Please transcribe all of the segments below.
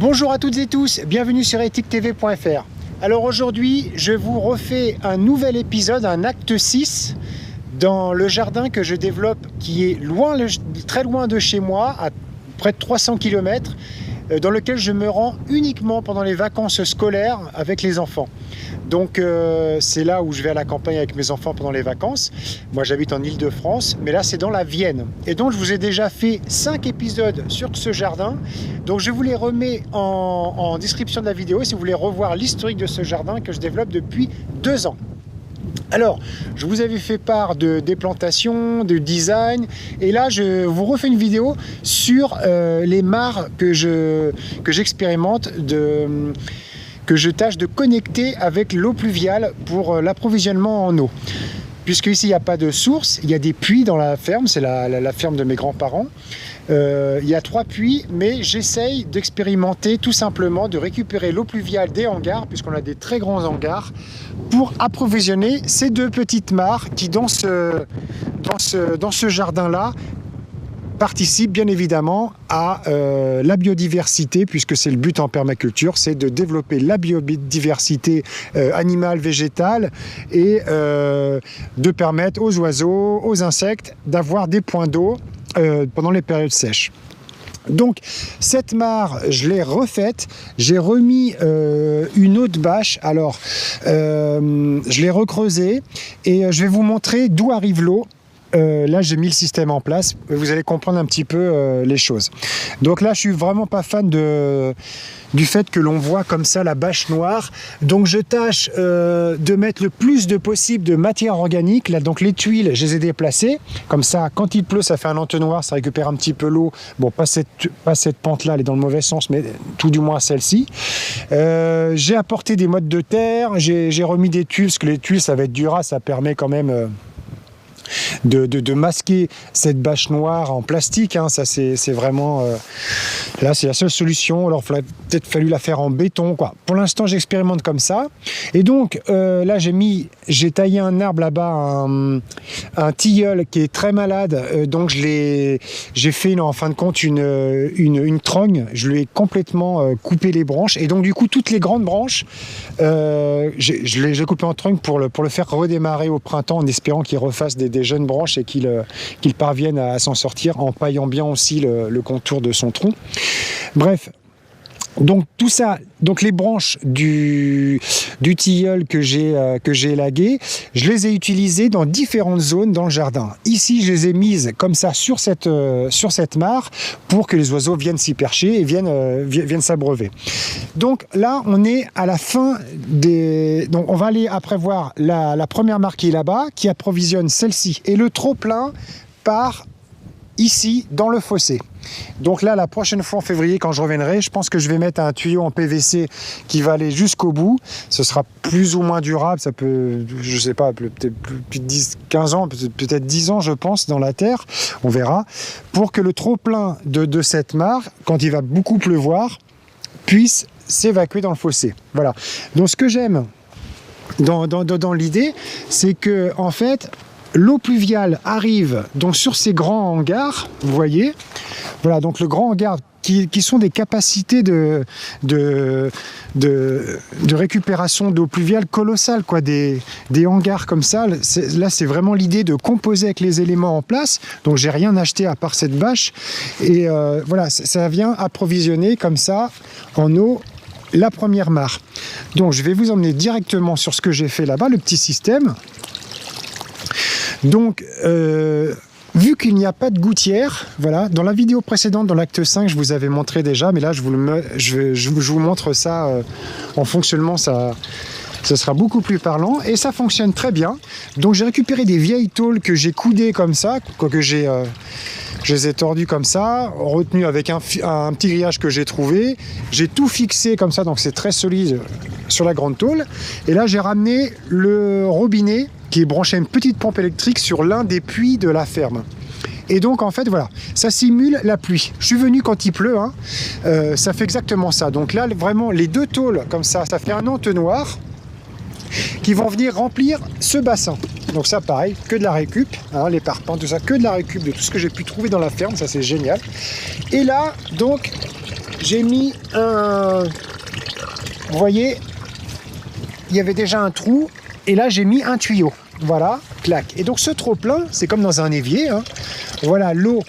Bonjour à toutes et tous, bienvenue sur ethictv.fr. Alors aujourd'hui, je vous refais un nouvel épisode, un acte 6 dans le jardin que je développe qui est très loin de chez moi, à près de 300 km, dans lequel je me rends uniquement pendant les vacances scolaires avec les enfants. Donc c'est là où je vais à la campagne avec mes enfants pendant les vacances. Moi j'habite en Île-de-France, mais là c'est dans la Vienne. Et donc je vous ai déjà fait 5 épisodes sur ce jardin. Donc je vous les remets en description de la vidéo si vous voulez revoir l'historique de ce jardin que je développe depuis 2 ans. Alors, je vous avais fait part des plantations, de design, et là je vous refais une vidéo sur les mares que j'expérimente, que je tâche de connecter avec l'eau pluviale pour l'approvisionnement en eau. Puisque ici il n'y a pas de source, il y a des puits dans la ferme, c'est la ferme de mes grands-parents. Il y a 3 puits, mais j'essaye d'expérimenter tout simplement de récupérer l'eau pluviale des hangars, puisqu'on a des très grands hangars, pour approvisionner ces 2 petites mares qui dans ce jardin-là participe bien évidemment à la biodiversité, puisque c'est le but en permaculture, c'est de développer la biodiversité animale, végétale, et de permettre aux oiseaux, aux insectes d'avoir des points d'eau pendant les périodes sèches. Donc cette mare, je l'ai refaite, j'ai remis une autre bâche, alors je l'ai recreusée et je vais vous montrer d'où arrive l'eau. Là j'ai mis le système en place, vous allez comprendre un petit peu les choses. Donc là je suis vraiment pas fan du fait que l'on voit comme ça la bâche noire, donc je tâche de mettre le plus de possible de matière organique. Là donc les tuiles je les ai déplacées, comme ça quand il pleut ça fait un entonnoir, ça récupère un petit peu l'eau. Bon, pas cette pente là, elle est dans le mauvais sens, mais tout du moins celle-ci. J'ai apporté des mottes de terre, j'ai remis des tuiles, parce que les tuiles ça va être dur, ça permet quand même de masquer cette bâche noire en plastique, hein. Ça c'est vraiment là c'est la seule solution. Alors il aurait peut-être fallu la faire en béton, quoi. Pour l'instant j'expérimente comme ça, et donc là j'ai taillé un arbre là-bas, un tilleul qui est très malade, donc j'ai fait en fin de compte une trogne, je lui ai complètement coupé les branches, et donc du coup toutes les grandes branches je les ai coupées en trogne pour le faire redémarrer au printemps, en espérant qu'il refasse des jeunes branches et qu'il parvienne à s'en sortir, en paillant bien aussi le contour de son tronc. Bref, donc tout ça, donc les branches du tilleul que j'ai élagué, je les ai utilisées dans différentes zones dans le jardin. Ici, je les ai mises comme ça sur cette mare pour que les oiseaux viennent s'y percher et viennent s'abreuver. Donc là, on est à la fin donc on va aller après voir la première mare qui est là-bas, qui approvisionne celle-ci, et le trop-plein part ici dans le fossé. Donc là, la prochaine fois en février, quand je reviendrai, je pense que je vais mettre un tuyau en PVC qui va aller jusqu'au bout. Ce sera plus ou moins durable, ça peut, je sais pas, peut-être plus de 10-15 ans, peut-être 10 ans, je pense, dans la terre, on verra, pour que le trop-plein de cette mare, quand il va beaucoup pleuvoir, puisse s'évacuer dans le fossé. Voilà. Donc ce que j'aime dans l'idée, c'est que en fait, l'eau pluviale arrive donc sur ces grands hangars, vous voyez. Voilà, donc le grand hangar qui sont des capacités de récupération d'eau pluviale colossales, quoi, des hangars comme ça. Là, c'est vraiment l'idée de composer avec les éléments en place. Donc, j'ai rien acheté à part cette bâche. Et voilà, ça vient approvisionner comme ça en eau la première mare. Donc, je vais vous emmener directement sur ce que j'ai fait là-bas, le petit système. Donc, vu qu'il n'y a pas de gouttière, voilà, dans la vidéo précédente, dans l'acte 5, je vous avais montré déjà, mais là, je vous montre ça en fonctionnement, ça sera beaucoup plus parlant, et ça fonctionne très bien. Donc, j'ai récupéré des vieilles tôles que j'ai coudées comme ça, je les ai tordues comme ça, retenues avec un petit grillage que j'ai trouvé. J'ai tout fixé comme ça, donc c'est très solide sur la grande tôle. Et là, j'ai ramené le robinet qui est branché à une petite pompe électrique sur l'un des puits de la ferme. Et donc en fait voilà, ça simule la pluie. Je suis venu quand il pleut, hein. Ça fait exactement ça. Donc là vraiment les 2 tôles comme ça fait un entonnoir qui vont venir remplir ce bassin. Donc ça pareil, que de la récup, hein, les parpaings, tout ça, que de la récup de tout ce que j'ai pu trouver dans la ferme, ça c'est génial. Et là donc j'ai mis un... Vous voyez, il y avait déjà un trou, et là j'ai mis un tuyau. Voilà, clac. Et donc ce trop-plein, c'est comme dans un évier, hein. Voilà, l'eau,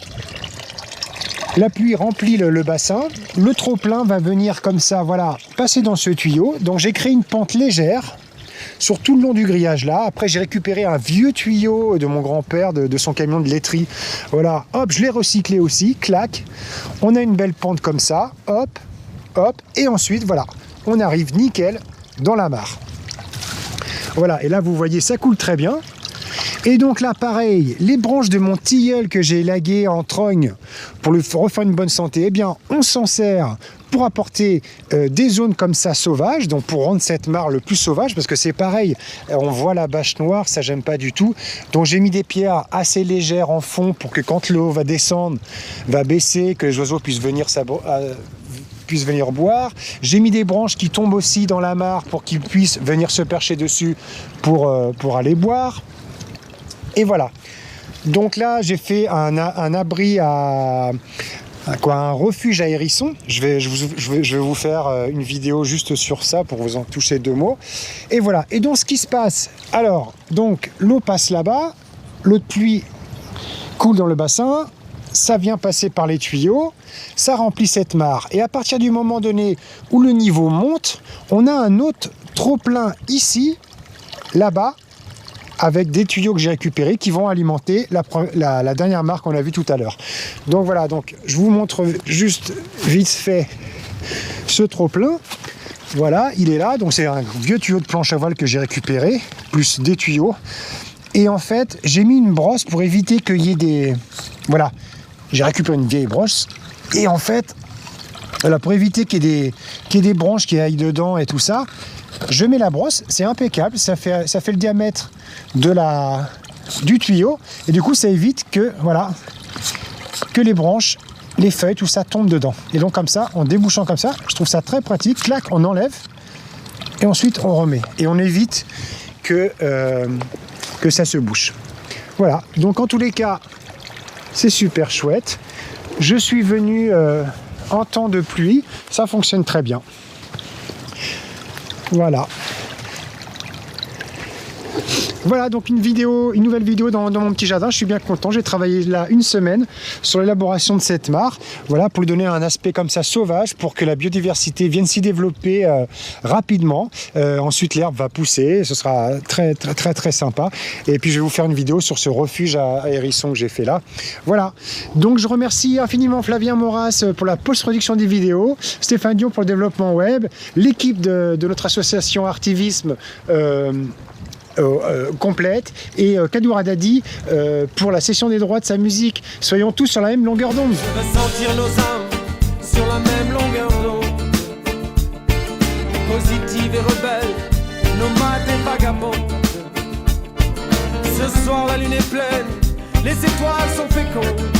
la pluie remplit le bassin, le trop-plein va venir comme ça, voilà, passer dans ce tuyau. Donc j'ai créé une pente légère sur tout le long du grillage là. Après j'ai récupéré un vieux tuyau de mon grand-père, de son camion de laiterie. Voilà, hop, je l'ai recyclé aussi, clac. On a une belle pente comme ça, hop, hop, et ensuite, voilà, on arrive nickel dans la mare. Voilà, et là vous voyez, ça coule très bien. Et donc là, pareil, les branches de mon tilleul que j'ai élagué en trogne pour lui refaire une bonne santé, eh bien, on s'en sert pour apporter des zones comme ça sauvages, donc pour rendre cette mare le plus sauvage, parce que c'est pareil, on voit la bâche noire, ça j'aime pas du tout. Donc j'ai mis des pierres assez légères en fond pour que quand l'eau va descendre, va baisser, que les oiseaux puissent venir boire. J'ai mis des branches qui tombent aussi dans la mare pour qu'ils puissent venir se percher dessus pour aller boire. Et voilà. Donc là, j'ai fait un abri un refuge à hérissons. Je vais vous faire une vidéo juste sur ça pour vous en toucher 2 mots. Et voilà. Et donc, ce qui se passe, alors, donc, l'eau passe là-bas, l'eau de pluie coule dans le bassin, ça vient passer par les tuyaux, ça remplit cette mare. Et à partir du moment donné où le niveau monte, on a un autre trop-plein ici, là-bas, avec des tuyaux que j'ai récupérés qui vont alimenter la dernière mare qu'on a vue tout à l'heure. Donc voilà, donc je vous montre juste vite fait ce trop-plein. Voilà, il est là, donc c'est un vieux tuyau de planche à voile que j'ai récupéré, plus des tuyaux. Et en fait, j'ai mis une brosse pour éviter qu'il y ait des... Voilà, j'ai récupéré une vieille brosse. Et en fait, voilà, pour éviter qu'il y ait des branches qui aillent dedans et tout ça, je mets la brosse, c'est impeccable, ça fait le diamètre du tuyau. Et du coup, ça évite que, voilà, que les branches, les feuilles, tout ça tombe dedans. Et donc comme ça, en débouchant comme ça, je trouve ça très pratique. Clac, on enlève et ensuite on remet. Et on évite que ça se bouche. Voilà, donc en tous les cas, c'est super chouette. Je suis venu en temps de pluie, ça fonctionne très bien. Voilà. Voilà donc une nouvelle vidéo dans mon petit jardin. Je suis bien content. J'ai travaillé là une semaine sur l'élaboration de cette mare. Voilà, pour lui donner un aspect comme ça sauvage, pour que la biodiversité vienne s'y développer rapidement. Ensuite, l'herbe va pousser. Ce sera très, très, très, très sympa. Et puis, je vais vous faire une vidéo sur ce refuge à hérissons que j'ai fait là. Voilà. Donc, je remercie infiniment Flavien Moras pour la post-production des vidéos, Stéphane Dion pour le développement web, l'équipe de notre association Artivisme complète, et Kadou Radadi pour la cession des droits de sa musique. Soyons tous sur la même longueur d'onde. Je veux sentir nos âmes sur la même longueur d'onde, positive et rebelle, nomades et vagabonds. Ce soir la lune est pleine, les étoiles sont fécondes.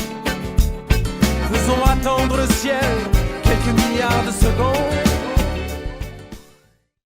Faisons attendre le ciel quelques milliards de secondes.